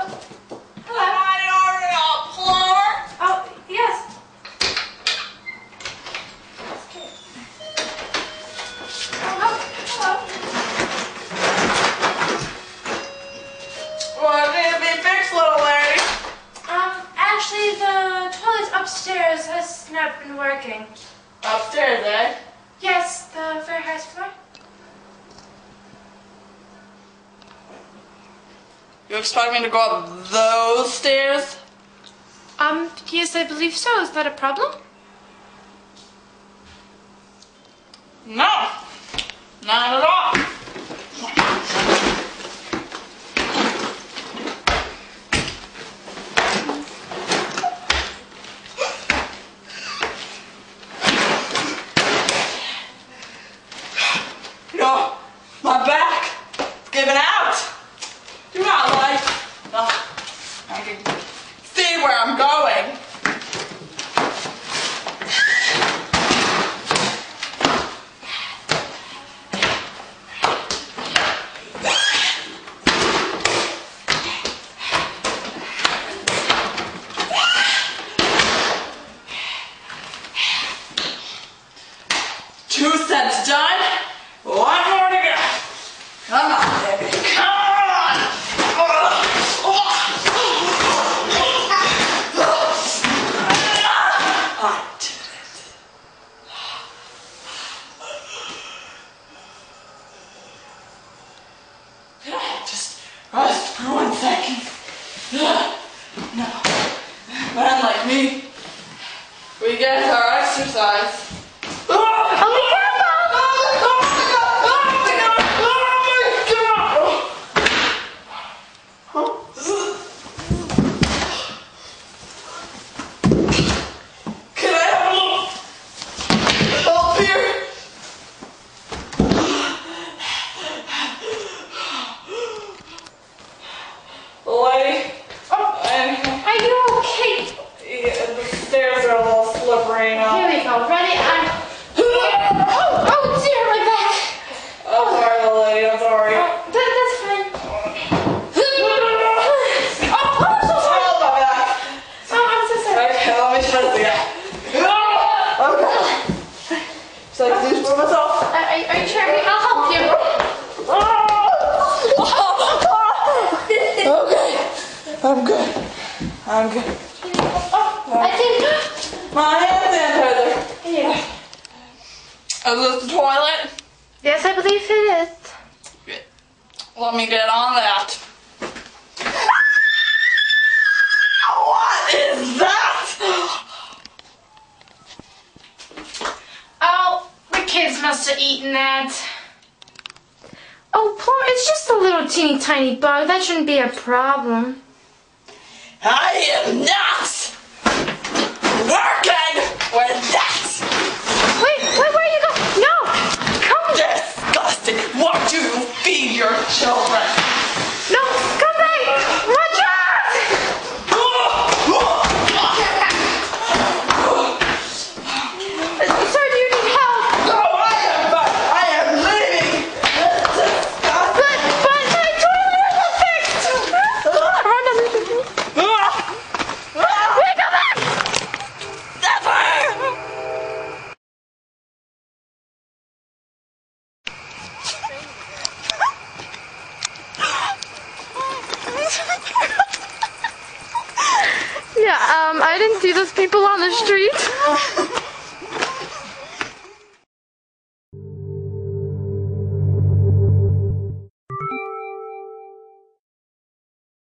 Hello. I ordered a plumber. Oh, yes. Oh, hello. What did it be fixed, little lady? Actually, the toilet upstairs has not been working. Upstairs, eh? Yes, the very highest floor. You expect me to go up those stairs? Yes, I believe so. Is that a problem? No, not at all. No, my back is giving out. Do not like. No, I can see where I'm going. Two sets done. One more to go. Come on, baby. Come on. I did it. Just rest for 1 second. No. But unlike me, we get our exercise. Here we go. Ready? Oh dear, my back. I'm sorry, little lady. I'm sorry. That's fine. Oh, I'm so sorry. Oh, my back. Oh, I'm so sorry. Okay, let me try this again. Okay. Should I do this for myself? Are you sure? I'll help you. Okay. I'm good. I'm good. I think. My hand sanitizer. Here. Is this the toilet? Yes, I believe it is. Good. Let me get on that. What is that? Oh, the kids must have eaten that. Oh, poor, it's just a little teeny tiny bug. That shouldn't be a problem. I am not working with that. Wait, where are you going? No, come. Disgusting. What do you feed your children? No, come back. Watch out. Sir, do you need help? No, I am leaving. But my toilet isn't fixed. Run on this. Wait, come back. Never. Yeah, I didn't see those people on the street.